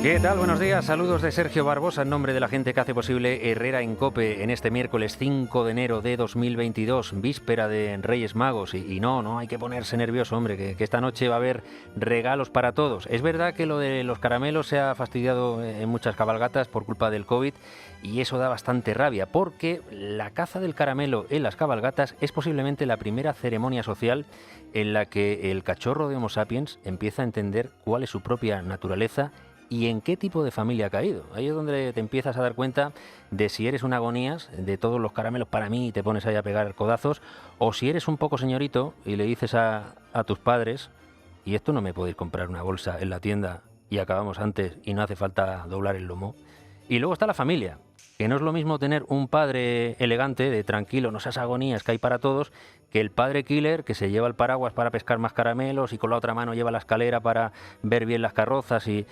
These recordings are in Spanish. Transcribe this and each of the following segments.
¿Qué tal? Buenos días. Saludos de Sergio Barbosa en nombre de la gente que hace posible Herrera en COPE en este miércoles 5 de enero de 2022, víspera de Reyes Magos. Y no hay que ponerse nervioso, hombre, que esta noche va a haber regalos para todos. Es verdad que lo de los caramelos se ha fastidiado en muchas cabalgatas por culpa del COVID y eso da bastante rabia, porque la caza del caramelo en las cabalgatas es posiblemente la primera ceremonia social en la que el cachorro de Homo sapiens empieza a entender cuál es su propia naturaleza y en qué tipo de familia ha caído. Ahí es donde te empiezas a dar cuenta de si eres un agonías de todos los caramelos para mí y te pones ahí a pegar codazos, o si eres un poco señorito y le dices a tus padres, y esto no me podéis comprar una bolsa en la tienda y acabamos antes y no hace falta doblar el lomo. Y luego está la familia, que no es lo mismo tener un padre elegante, de tranquilo, no seas agonías que hay para todos, que el padre killer que se lleva el paraguas para pescar más caramelos y con la otra mano lleva la escalera para ver bien las carrozas y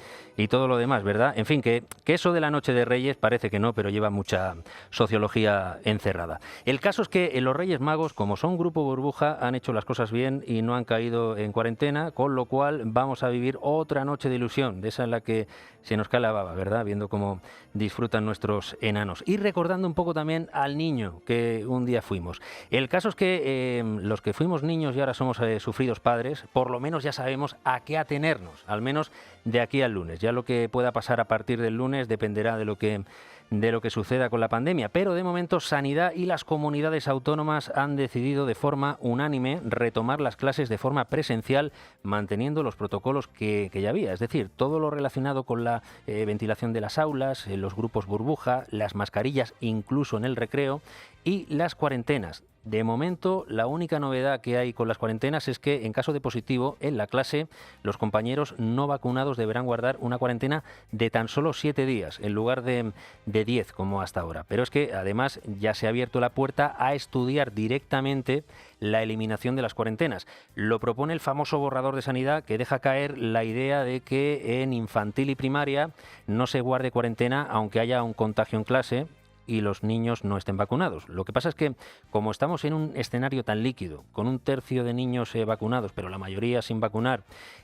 todo lo demás, ¿verdad? En fin, que eso de la Noche de Reyes parece que no, pero lleva mucha sociología encerrada. El caso es que los Reyes Magos, como son grupo burbuja, han hecho las cosas bien y no han caído en cuarentena, con lo cual vamos a vivir otra noche de ilusión, de esa en la que se nos cae la baba, ¿verdad? Viendo cómo disfrutan nuestros enanos. Y recordando un poco también al niño que un día fuimos. El caso es que los que fuimos niños y ahora somos sufridos padres, por lo menos ya sabemos a qué atenernos, al menos de aquí al lunes. Ya lo que pueda pasar a partir del lunes dependerá de lo que suceda con la pandemia, pero de momento Sanidad y las comunidades autónomas han decidido de forma unánime retomar las clases de forma presencial, manteniendo los protocolos que ya había, es decir, todo lo relacionado con la ventilación de las aulas, los grupos burbuja, las mascarillas incluso en el recreo y las cuarentenas. De momento, la única novedad que hay con las cuarentenas es que, en caso de positivo, en la clase, los compañeros no vacunados deberán guardar una cuarentena de tan solo 7 días, en lugar de 10, como hasta ahora. Pero es que, además, ya se ha abierto la puerta a estudiar directamente la eliminación de las cuarentenas. Lo propone el famoso borrador de Sanidad, que deja caer la idea de que en infantil y primaria no se guarde cuarentena, aunque haya un contagio en clase y los niños no estén vacunados. Lo que pasa es que, como estamos en un escenario tan líquido, con un tercio de niños vacunados, pero la mayoría sin vacunar,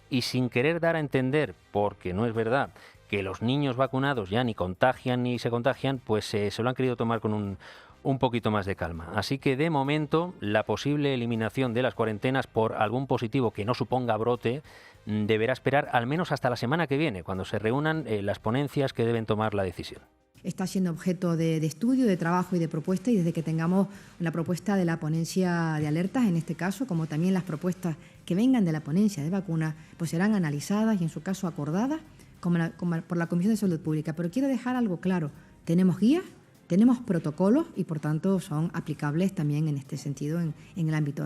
y sin querer dar a entender, porque no es verdad, que los niños vacunados ya ni contagian ni se contagian, pues se lo han querido tomar con un poquito más de calma. Así que, de momento, la posible eliminación de las cuarentenas por algún positivo que no suponga brote deberá esperar al menos hasta la semana que viene, cuando se reúnan las ponencias que deben tomar la decisión. Está siendo objeto de estudio, de trabajo y de propuesta, y desde que tengamos la propuesta de la ponencia de alertas, en este caso, como también las propuestas que vengan de la ponencia de vacunas, pues serán analizadas y en su caso acordadas por la Comisión de Salud Pública. Pero quiero dejar algo claro, tenemos guías, tenemos protocolos y por tanto son aplicables también en este sentido en el ámbito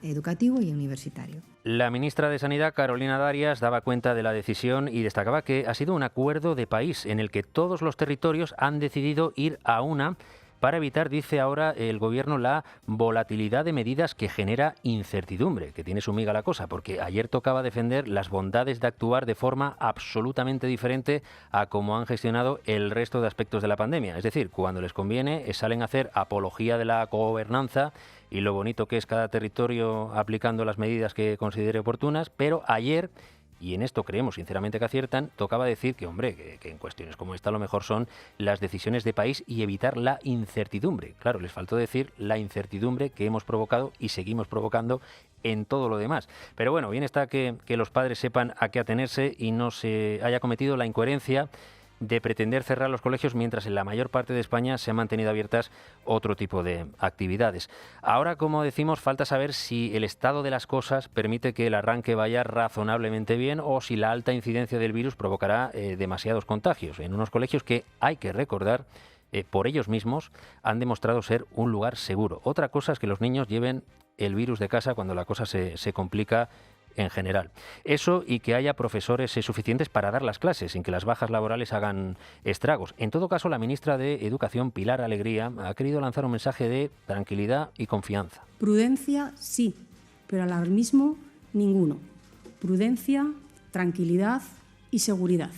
educativo y universitario. La ministra de Sanidad, Carolina Darias, daba cuenta de la decisión y destacaba que ha sido un acuerdo de país en el que todos los territorios han decidido ir a una para evitar, dice ahora el Gobierno, la volatilidad de medidas que genera incertidumbre, que tiene su miga la cosa, porque ayer tocaba defender las bondades de actuar de forma absolutamente diferente a cómo han gestionado el resto de aspectos de la pandemia. Es decir, cuando les conviene, salen a hacer apología de la gobernanza y lo bonito que es cada territorio aplicando las medidas que considere oportunas, pero ayer, y en esto creemos sinceramente que aciertan, tocaba decir que, hombre, que en cuestiones como esta lo mejor son las decisiones de país y evitar la incertidumbre. Claro, les faltó decir la incertidumbre que hemos provocado y seguimos provocando en todo lo demás. Pero bueno, bien está que los padres sepan a qué atenerse y no se haya cometido la incoherencia de pretender cerrar los colegios mientras en la mayor parte de España se han mantenido abiertas otro tipo de actividades. Ahora, como decimos, falta saber si el estado de las cosas permite que el arranque vaya razonablemente bien o si la alta incidencia del virus provocará demasiados contagios en unos colegios que, hay que recordar, por ellos mismos han demostrado ser un lugar seguro. Otra cosa es que los niños lleven el virus de casa cuando la cosa se complica en general. Eso y que haya profesores suficientes para dar las clases sin que las bajas laborales hagan estragos. En todo caso, la ministra de Educación, Pilar Alegría, ha querido lanzar un mensaje de tranquilidad y confianza. Prudencia sí, pero alarmismo ninguno. Prudencia, tranquilidad y seguridad.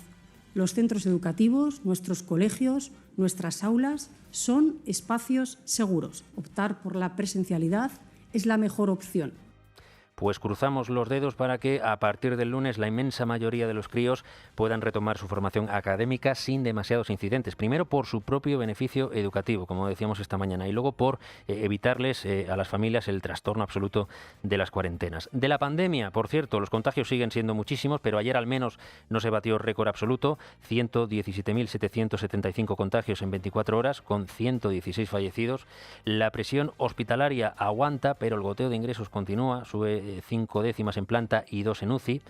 Los centros educativos, nuestros colegios, nuestras aulas son espacios seguros. Optar por la presencialidad es la mejor opción. Pues cruzamos los dedos para que a partir del lunes la inmensa mayoría de los críos puedan retomar su formación académica sin demasiados incidentes. Primero por su propio beneficio educativo, como decíamos esta mañana, y luego por evitarles a las familias el trastorno absoluto de las cuarentenas. De la pandemia, por cierto, los contagios siguen siendo muchísimos, pero ayer al menos no se batió récord absoluto, 117.775 contagios en 24 horas, con 116 fallecidos. La presión hospitalaria aguanta, pero el goteo de ingresos continúa, sube 5 décimas en planta y 2 en UCI.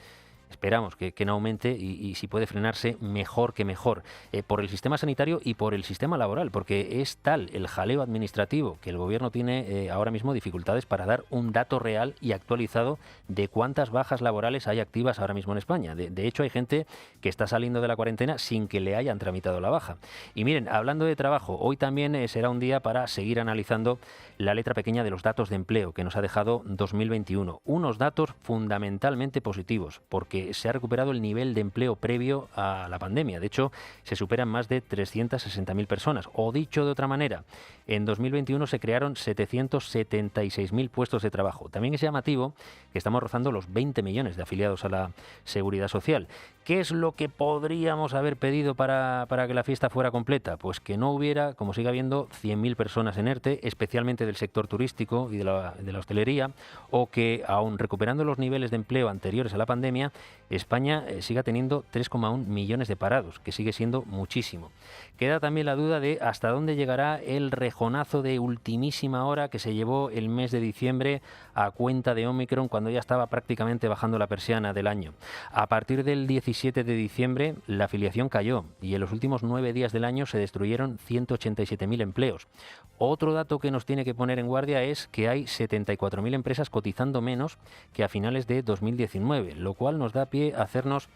Esperamos que no aumente y si puede frenarse, mejor que mejor, por el sistema sanitario y por el sistema laboral, porque es tal el jaleo administrativo que el Gobierno tiene ahora mismo dificultades para dar un dato real y actualizado de cuántas bajas laborales hay activas ahora mismo en España. De hecho, hay gente que está saliendo de la cuarentena sin que le hayan tramitado la baja. Y miren, hablando de trabajo, hoy también será un día para seguir analizando la letra pequeña de los datos de empleo que nos ha dejado 2021. Unos datos fundamentalmente positivos, porque se ha recuperado el nivel de empleo previo a la pandemia. De hecho, se superan más de 360.000 personas. O dicho de otra manera, en 2021 se crearon 776.000 puestos de trabajo. También es llamativo que estamos rozando los 20 millones de afiliados a la Seguridad Social. ¿Qué es lo que podríamos haber pedido para que la fiesta fuera completa? Pues que no hubiera, como sigue habiendo, 100.000 personas en ERTE, especialmente del sector turístico y de la hostelería, o que, aun recuperando los niveles de empleo anteriores a la pandemia, España siga teniendo 3,1 millones de parados, que sigue siendo muchísimo. Queda también la duda de hasta dónde llegará el rejonazo de ultimísima hora que se llevó el mes de diciembre a cuenta de Omicron, cuando ya estaba prácticamente bajando la persiana del año. A partir del 17 de diciembre la afiliación cayó y en los últimos 9 días del año se destruyeron 187.000 empleos. Otro dato que nos tiene que poner en guardia es que hay 74.000 empresas cotizando menos que a finales de 2019, lo cual nos da pie a hacernos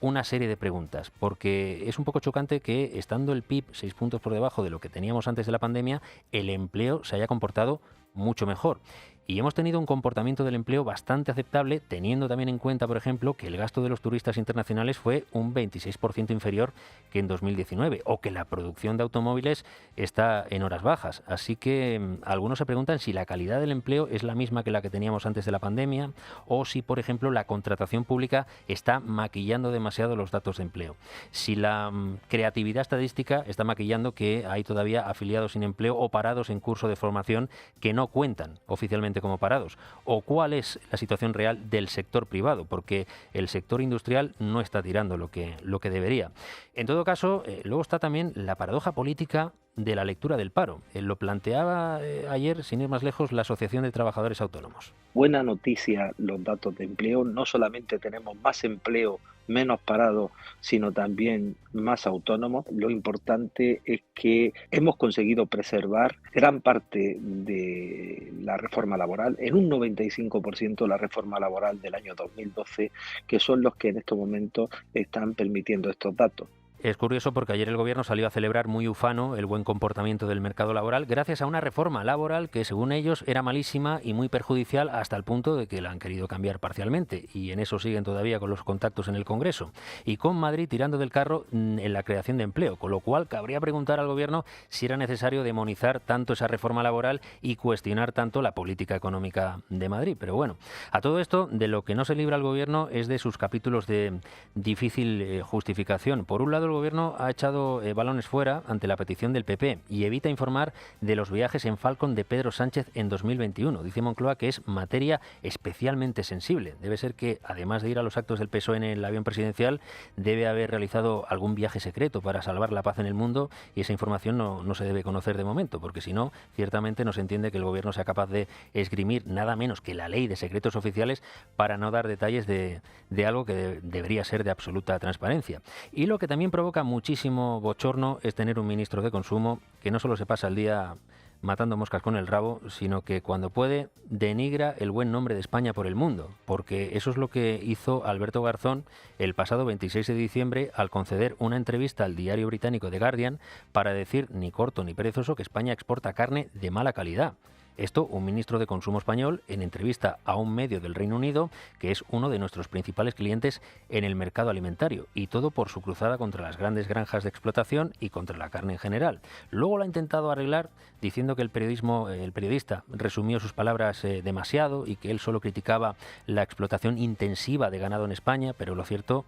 una serie de preguntas, porque es un poco chocante que, estando el PIB 6 puntos por debajo de lo que teníamos antes de la pandemia, el empleo se haya comportado mucho mejor. Y hemos tenido un comportamiento del empleo bastante aceptable, teniendo también en cuenta, por ejemplo, que el gasto de los turistas internacionales fue un 26% inferior que en 2019, o que la producción de automóviles está en horas bajas. Así que algunos se preguntan si la calidad del empleo es la misma que la que teníamos antes de la pandemia, o si, por ejemplo, la contratación pública está maquillando demasiado los datos de empleo. Si la creatividad estadística está maquillando que hay todavía afiliados sin empleo o parados en curso de formación que no cuentan oficialmente como parados, o cuál es la situación real del sector privado, porque el sector industrial no está tirando lo que debería. En todo caso, luego está también la paradoja política de la lectura del paro. Lo planteaba ayer, sin ir más lejos, la Asociación de Trabajadores Autónomos. Buena noticia los datos de empleo. No solamente tenemos más empleo, menos parados, sino también más autónomos. Lo importante es que hemos conseguido preservar gran parte de la reforma laboral, en un 95% la reforma laboral del año 2012, que son los que en estos momentos están permitiendo estos datos. Es curioso porque ayer el Gobierno salió a celebrar muy ufano el buen comportamiento del mercado laboral gracias a una reforma laboral que, según ellos, era malísima y muy perjudicial hasta el punto de que la han querido cambiar parcialmente, y en eso siguen todavía con los contactos en el Congreso, y con Madrid tirando del carro en la creación de empleo, con lo cual cabría preguntar al Gobierno si era necesario demonizar tanto esa reforma laboral y cuestionar tanto la política económica de Madrid. Pero bueno, a todo esto, de lo que no se libra el Gobierno es de sus capítulos de difícil justificación. Por un lado, el Gobierno ha echado balones fuera ante la petición del PP y evita informar de los viajes en Falcon de Pedro Sánchez en 2021. Dice Moncloa que es materia especialmente sensible. Debe ser que, además de ir a los actos del PSOE en el avión presidencial, debe haber realizado algún viaje secreto para salvar la paz en el mundo, y esa información no se debe conocer de momento, porque si no, ciertamente no se entiende que el Gobierno sea capaz de esgrimir nada menos que la ley de secretos oficiales para no dar detalles de algo que debería ser de absoluta transparencia. Y lo que también provoca muchísimo bochorno es tener un ministro de Consumo que no solo se pasa el día matando moscas con el rabo, sino que cuando puede denigra el buen nombre de España por el mundo, porque eso es lo que hizo Alberto Garzón el pasado 26 de diciembre al conceder una entrevista al diario británico The Guardian para decir, ni corto ni perezoso, que España exporta carne de mala calidad. Esto, un ministro de Consumo español en entrevista a un medio del Reino Unido, que es uno de nuestros principales clientes en el mercado alimentario, y todo por su cruzada contra las grandes granjas de explotación y contra la carne en general. Luego lo ha intentado arreglar diciendo que el periodista resumió sus palabras demasiado y que él solo criticaba la explotación intensiva de ganado en España, pero lo cierto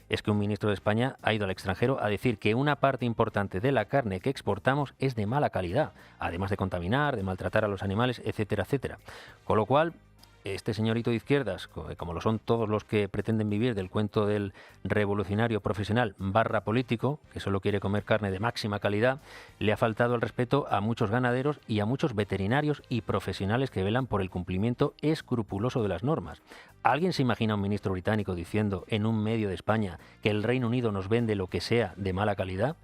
es que un ministro de España ha ido al extranjero a decir que una parte importante de la carne que exportamos es de mala calidad, además de contaminar, de maltratar a los animales, etcétera, etcétera. Con lo cual, este señorito de izquierdas, como lo son todos los que pretenden vivir del cuento del revolucionario profesional / político, que solo quiere comer carne de máxima calidad, le ha faltado el respeto a muchos ganaderos y a muchos veterinarios y profesionales que velan por el cumplimiento escrupuloso de las normas. ¿Alguien se imagina a un ministro británico diciendo en un medio de España que el Reino Unido nos vende lo que sea de mala calidad?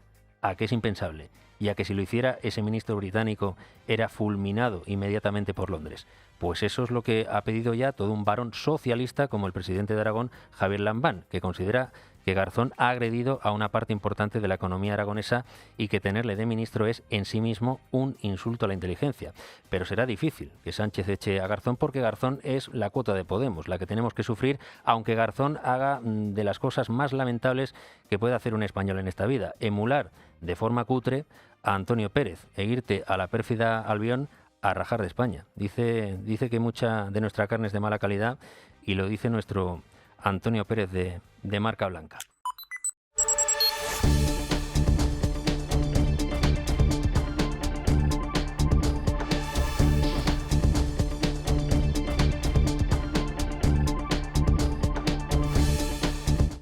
¿A qué es impensable? Y a que si lo hiciera ese ministro británico era fulminado inmediatamente por Londres. Pues eso es lo que ha pedido ya todo un varón socialista como el presidente de Aragón, Javier Lambán, que considera que Garzón ha agredido a una parte importante de la economía aragonesa y que tenerle de ministro es en sí mismo un insulto a la inteligencia. Pero será difícil que Sánchez eche a Garzón porque Garzón es la cuota de Podemos, la que tenemos que sufrir, aunque Garzón haga de las cosas más lamentables que puede hacer un español en esta vida, emular de forma cutre a Antonio Pérez e irte a la pérfida Albión a rajar de España. Dice que mucha de nuestra carne es de mala calidad y lo dice nuestro Antonio Pérez de marca blanca.